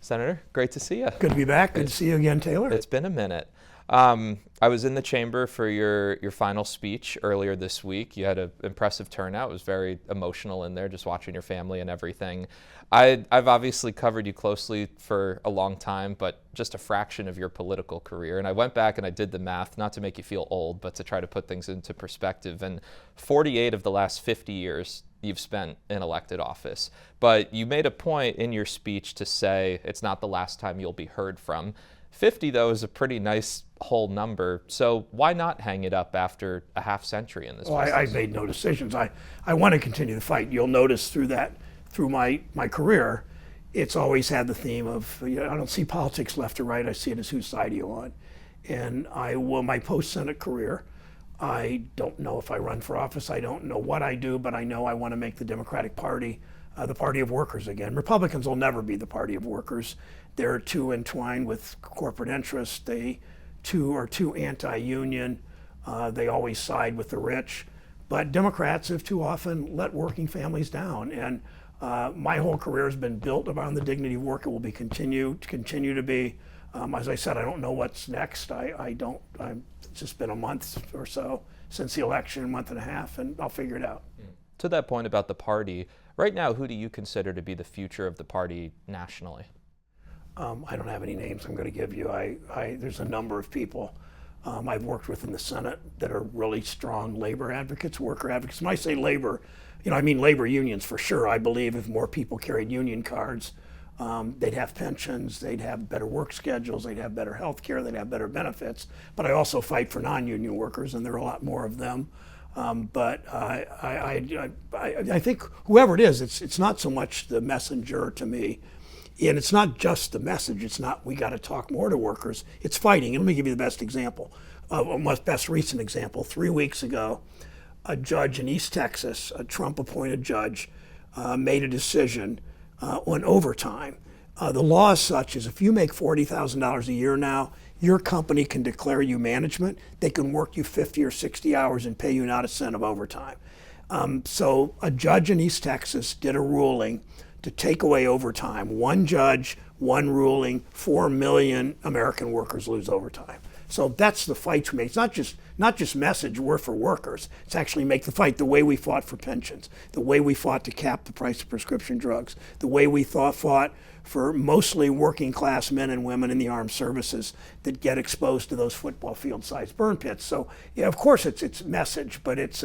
Senator, great to see you. Good to be back. Good to see you again, Taylor. It's been a minute. I was in the chamber for your final speech earlier this week. You had an impressive turnout. It was very emotional in there, just watching your family and everything. I've obviously covered you closely for a long time, but just a fraction of your political career. And I went back and I did the math, not to make you feel old, but to try to put things into perspective. And 48 of the last 50 years you've spent in elected office. But you made a point in your speech to say it's not the last time you'll be heard from. 50, though, is a pretty nice whole number. So why not hang it up after a half century in this business? I made no decisions. I want to continue the fight. You'll notice through my career, it's always had the theme of, I don't see politics left or right. I see it as whose side are you on. And my post-Senate career, I don't know if I run for office. I don't know what I do, but I know I want to make the Democratic Party the party of workers again. Republicans will never be the party of workers. They're too entwined with corporate interests. They are too anti-union. They always side with the rich. But Democrats have too often let working families down. And my whole career has been built around the dignity of work. It will continue to be. As I said, I don't know what's next. It's just been a month or so since the election, a month and a half, and I'll figure it out. To that point about the party, right now, who do you consider to be the future of the party nationally? I don't have any names I'm going to give you. There's a number of people I've worked with in the Senate that are really strong labor advocates, worker advocates. When I say labor, I mean labor unions for sure. I believe if more people carried union cards, they'd have pensions, they'd have better work schedules, they'd have better health care, they'd have better benefits. But I also fight for non-union workers, and there are a lot more of them. But I think whoever it is, it's not so much the messenger to me. And it's not just the message. It's not we got to talk more to workers. It's fighting. And let me give you the best example, best recent example. 3 weeks ago, a judge in East Texas, a Trump-appointed judge, made a decision on overtime. The law is such as if you make $40,000 a year now, your company can declare you management. They can work you 50 or 60 hours and pay you not a cent of overtime. So a judge in East Texas did a ruling to take away overtime. One judge, one ruling, 4 million American workers lose overtime. So that's the fight we make. It's not just message, we're for workers. It's actually make the fight the way we fought for pensions, the way we fought to cap the price of prescription drugs, the way we fought for mostly working class men and women in the armed services that get exposed to those football field sized burn pits. So yeah, of course it's message, but it's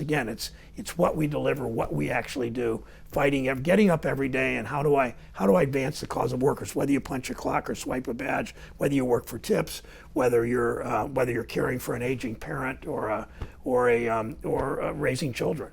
what we deliver, what we actually do, fighting, getting up every day, and how do I advance the cause of workers? Whether you punch a clock or swipe a badge, whether you work for tips, whether you're caring for an aging parent or raising children.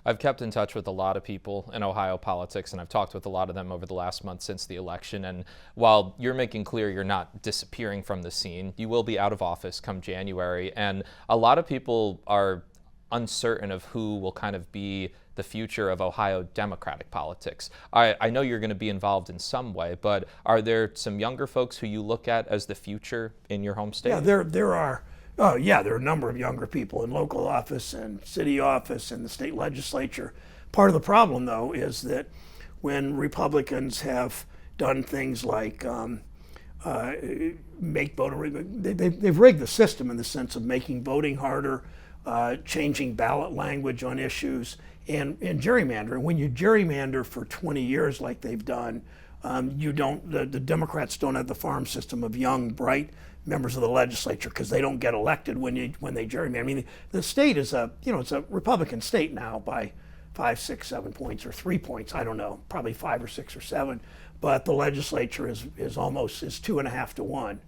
I've kept in touch with a lot of people in Ohio politics, and I've talked with a lot of them over the last month since the election. And while you're making clear you're not disappearing from the scene, you will be out of office come January. And a lot of people are uncertain of who will kind of be the future of Ohio Democratic politics. I know you're going to be involved in some way, but are there some younger folks who you look at as the future in your home state? Yeah, there are. Oh, yeah, there are a number of younger people in local office and city office and the state legislature. Part of the problem, though, is that when Republicans have done things like make voter, they've rigged the system in the sense of making voting harder, changing ballot language on issues, and gerrymandering. When you gerrymander for 20 years like they've done, the Democrats don't have the farm system of young, bright members of the legislature because they don't get elected when they gerrymander. I mean, the state is it's a Republican state now by 5, 6, 7 points or 3 points. I don't know, probably 5 or 6 or 7. But the legislature is 2.5 to 1,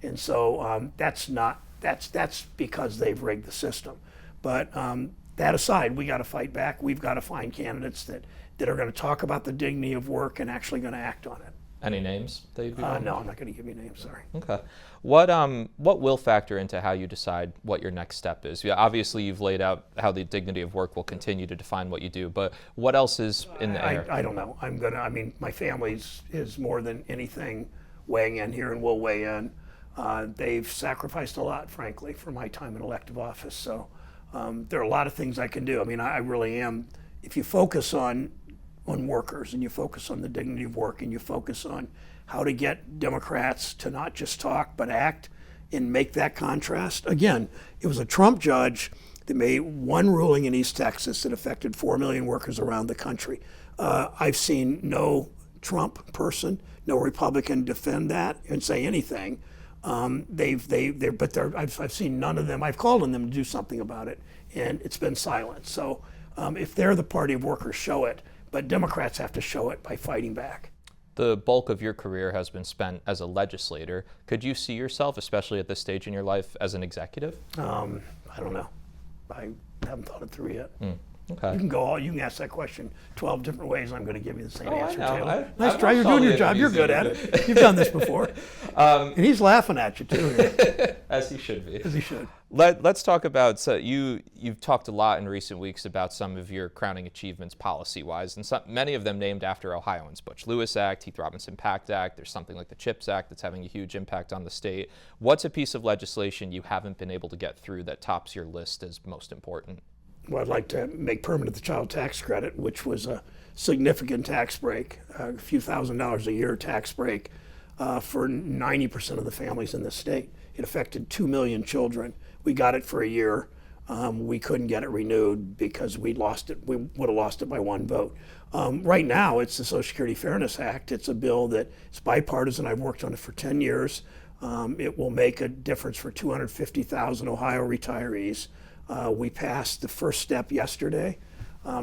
and so that's because they've rigged the system. But that aside, we got to fight back. We've got to find candidates that are going to talk about the dignity of work and actually going to act on it. Any names that you'd be No, I'm not going to give you names, sorry. Okay. What will factor into how you decide what your next step is? Yeah, obviously, you've laid out how the dignity of work will continue to define what you do, but what else is in the air? I don't know. My family is more than anything weighing in here and will weigh in. They've sacrificed a lot, frankly, for my time in elective office. So there are a lot of things I can do. I mean, I really am. If you focus on workers and you focus on the dignity of work and you focus on how to get Democrats to not just talk but act and make that contrast. Again, it was a Trump judge that made one ruling in East Texas that affected 4 million workers around the country. I've seen no Trump person, no Republican defend that and say anything. I've seen none of them. I've called on them to do something about it, and it's been silent. So if they're the party of workers, show it. But Democrats have to show it by fighting back. The bulk of your career has been spent as a legislator. Could you see yourself, especially at this stage in your life, as an executive? I don't know. I haven't thought it through yet. Okay. You can ask that question 12 different ways. I'm going to give you the same answer. I know. Taylor. Nice try. You're doing your job. You're good at it. You've done this before. And he's laughing at you too. As he should be. As he should. Let's talk about, so you've talked a lot in recent weeks about some of your crowning achievements policy-wise, and many of them named after Ohioans. Butch Lewis Act, Heath Robinson PACT Act, there's something like the CHIPS Act that's having a huge impact on the state. What's a piece of legislation you haven't been able to get through that tops your list as most important? Well, I'd like to make permanent the child tax credit, which was a significant tax break, a few $1,000s a year tax break for 90% of the families in the state. It affected 2 million children. We got it for a year. We couldn't get it renewed because we lost it. We would have lost it by one vote. Right now, it's the Social Security Fairness Act. It's a bill that is bipartisan. I've worked on it for 10 years. It will make a difference for 250,000 Ohio retirees. We passed the first step yesterday.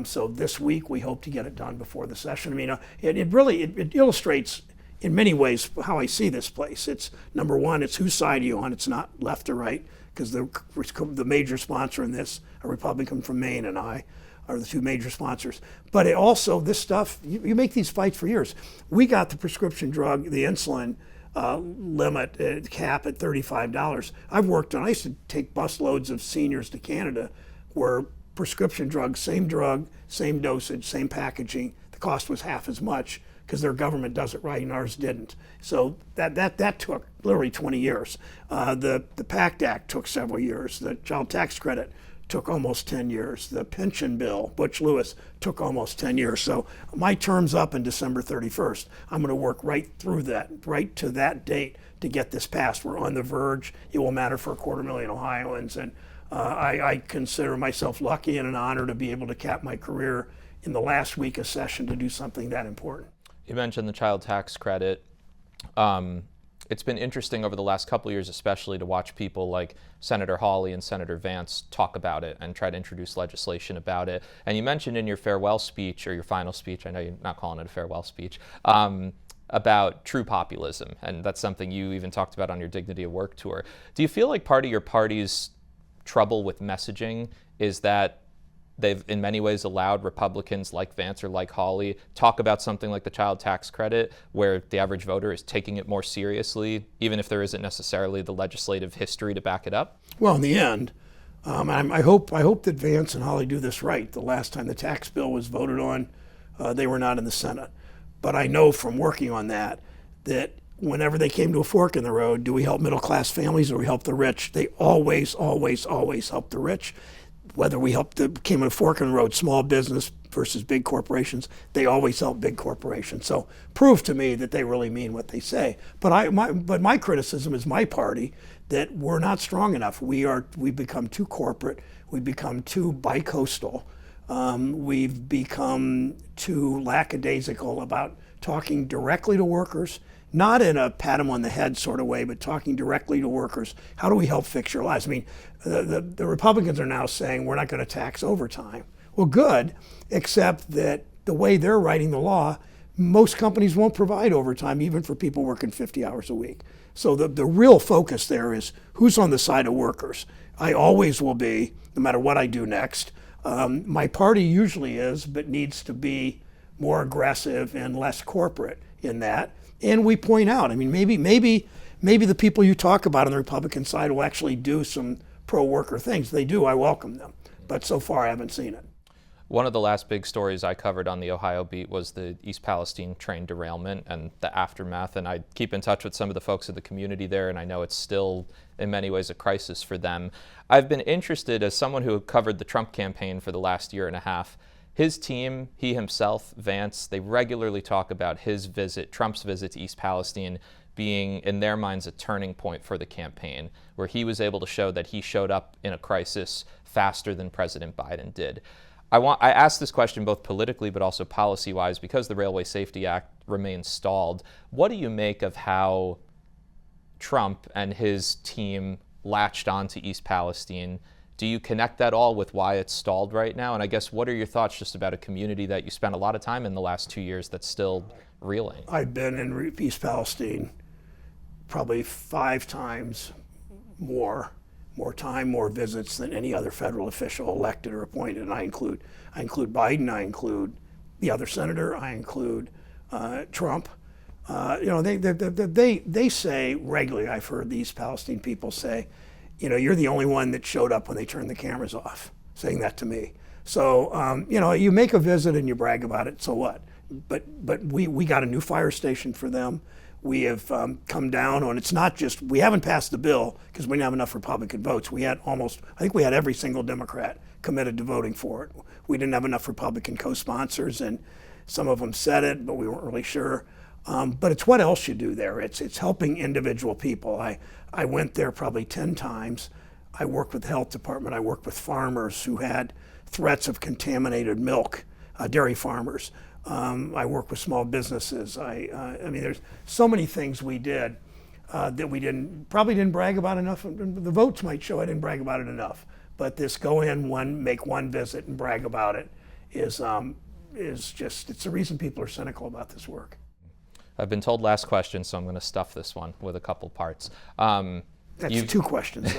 So this week we hope to get it done before the session. I mean, it illustrates in many ways how I see this place. It's number one, it's whose side are you on? It's not left or right, because the major sponsor in this, a Republican from Maine and I, are the two major sponsors. But it also, this stuff, you make these fights for years. We got the prescription drug, the insulin limit cap at $35. I used to take busloads of seniors to Canada where prescription drugs, same dosage, same packaging, the cost was half as much because their government does it right and ours didn't. So that took literally 20 years. The PACT Act took several years. The child tax credit took almost 10 years. The pension bill, Butch Lewis, took almost 10 years. So my term's up in December 31st. I'm going to work right through that, right to that date to get this passed. We're on the verge. It will matter for 250,000 Ohioans. And I consider myself lucky and an honor to be able to cap my career in the last week of session to do something that important. You mentioned the child tax credit. It's been interesting over the last couple of years, especially to watch people like Senator Hawley and Senator Vance talk about it and try to introduce legislation about it. And you mentioned in your farewell speech, or your final speech, I know you're not calling it a farewell speech, about true populism. And that's something you even talked about on your Dignity of Work tour. Do you feel like part of your party's trouble with messaging is that they've in many ways allowed Republicans like Vance or like Hawley talk about something like the child tax credit, where the average voter is taking it more seriously, even if there isn't necessarily the legislative history to back it up? Well, in the end, I hope that Vance and Hawley do this right. The last time the tax bill was voted on, they were not in the Senate. But I know from working on that whenever they came to a fork in the road, do we help middle-class families or we help the rich? They always, always, always help the rich. Whether we came to a fork in the road, small business versus big corporations, they always help big corporations. So prove to me that they really mean what they say. But my criticism is my party, that we're not strong enough. We've become too corporate. We've become too bicoastal. We've become too lackadaisical about talking directly to workers, not in a pat them on the head sort of way, but talking directly to workers. How do we help fix your lives? I mean, the Republicans are now saying we're not going to tax overtime. Well, good, except that the way they're writing the law, most companies won't provide overtime even for people working 50 hours a week. So the real focus there is who's on the side of workers. I always will be, no matter what I do next. My party usually is, but needs to be more aggressive and less corporate in that. And we point out, I mean, maybe the people you talk about on the Republican side will actually do some pro-worker things. They do, I welcome them. But so far I haven't seen it. One of the last big stories I covered on the Ohio beat was the East Palestine train derailment and the aftermath. And I keep in touch with some of the folks in the community there, and I know it's still in many ways a crisis for them. I've been interested, as someone who covered the Trump campaign for the last year and a half, His team, he himself, Vance, they regularly talk about Trump's visit to East Palestine being, in their minds, a turning point for the campaign, where he was able to show that he showed up in a crisis faster than President Biden did. I asked this question both politically but also policy-wise because the Railway Safety Act remains stalled. What do you make of how Trump and his team latched onto East Palestine? Do you connect that all with why it's stalled right now? And I guess what are your thoughts just about a community that you spent a lot of time in the last 2 years that's still reeling? I've been in East Palestine probably 5 times more time, more visits than any other federal official elected or appointed. And I include Biden, I include the other senator, I include Trump. They say regularly, I've heard these Palestinian people say, you're the only one that showed up when they turned the cameras off, saying that to me. So, you make a visit and you brag about it, so what? But we got a new fire station for them. We have come down on, it's not just, we haven't passed the bill because we didn't have enough Republican votes. We had I think we had every single Democrat committed to voting for it. We didn't have enough Republican co-sponsors, and some of them said it, but we weren't really sure. But it's what else you do there. It's helping individual people. I went there probably 10 times. I worked with the health department. I worked with farmers who had threats of contaminated milk, dairy farmers. I work with small businesses. I mean, there's so many things we did that we probably didn't brag about enough. The votes might show I didn't brag about it enough. But this go in, make one visit and brag about it is just, it's the reason people are cynical about this work. I've been told last question, so I'm going to stuff this one with a couple parts. That's 2 questions.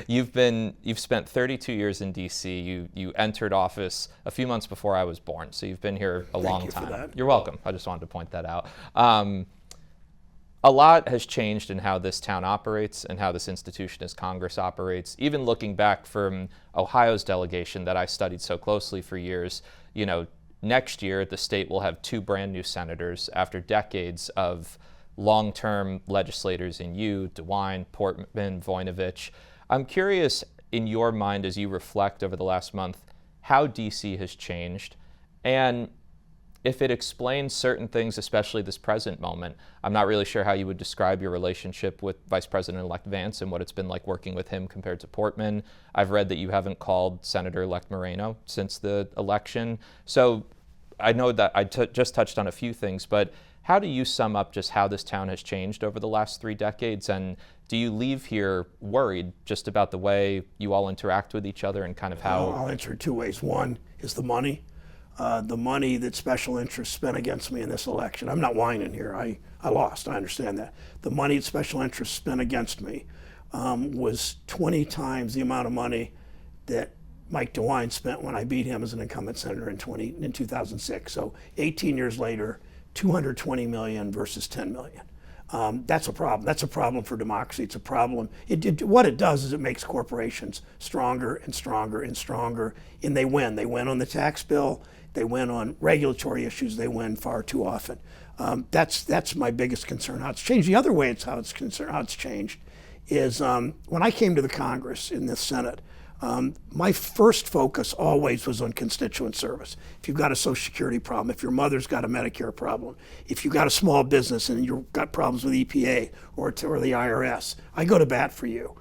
You've spent 32 years in D.C. You entered office a few months before I was born, so you've been here a long time. Thank you for that. You're welcome. I just wanted to point that out. A lot has changed in how this town operates and how this institution as Congress operates. Even looking back from Ohio's delegation that I studied so closely for years, next year the state will have 2 brand new senators after decades of long-term legislators in you, DeWine, Portman, Voinovich. I'm curious, in your mind, as you reflect over the last month, how D.C. has changed, and if it explains certain things, especially this present moment. I'm not really sure how you would describe your relationship with Vice President-elect Vance and what it's been like working with him compared to Portman. I've read that you haven't called Senator-elect Moreno since the election. So I know that I just touched on a few things, but how do you sum up just how this town has changed over the last 3 decades? And do you leave here worried just about the way you all interact with each other and kind of how? I'll answer 2 ways. One is the money. The money that special interests spent against me in this election. I'm not whining here. I lost. I understand that. The money that special interests spent against me was 20 times the amount of money that Mike DeWine spent when I beat him as an incumbent senator in 2006. So 18 years later, $220 million versus $10 million. That's a problem. That's a problem for democracy. It's a problem. What it does is it makes corporations stronger and stronger and stronger, and they win. They win on the tax bill. They win on regulatory issues. They win far too often. That's my biggest concern. How it's changed. The other way how it's changed is when I came to the Congress in the Senate. My first focus always was on constituent service. If you've got a Social Security problem, if your mother's got a Medicare problem, if you've got a small business and you've got problems with EPA or the IRS, I go to bat for you.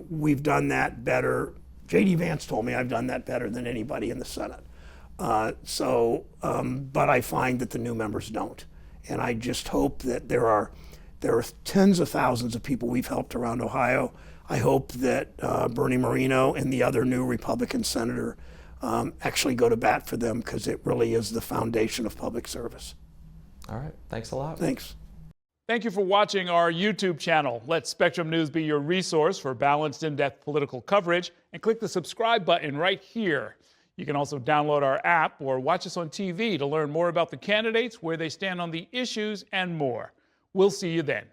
We've done that better. J.D. Vance told me I've done that better than anybody in the Senate. But I find that the new members don't. And I just hope that there are tens of thousands of people we've helped around Ohio. I hope that Bernie Moreno and the other new Republican senator actually go to bat for them, because it really is the foundation of public service. All right. Thanks a lot. Thanks. Thank you for watching our YouTube channel. Let Spectrum News be your resource for balanced, in-depth political coverage, and click the subscribe button right here. You can also download our app or watch us on TV to learn more about the candidates, where they stand on the issues, and more. We'll see you then.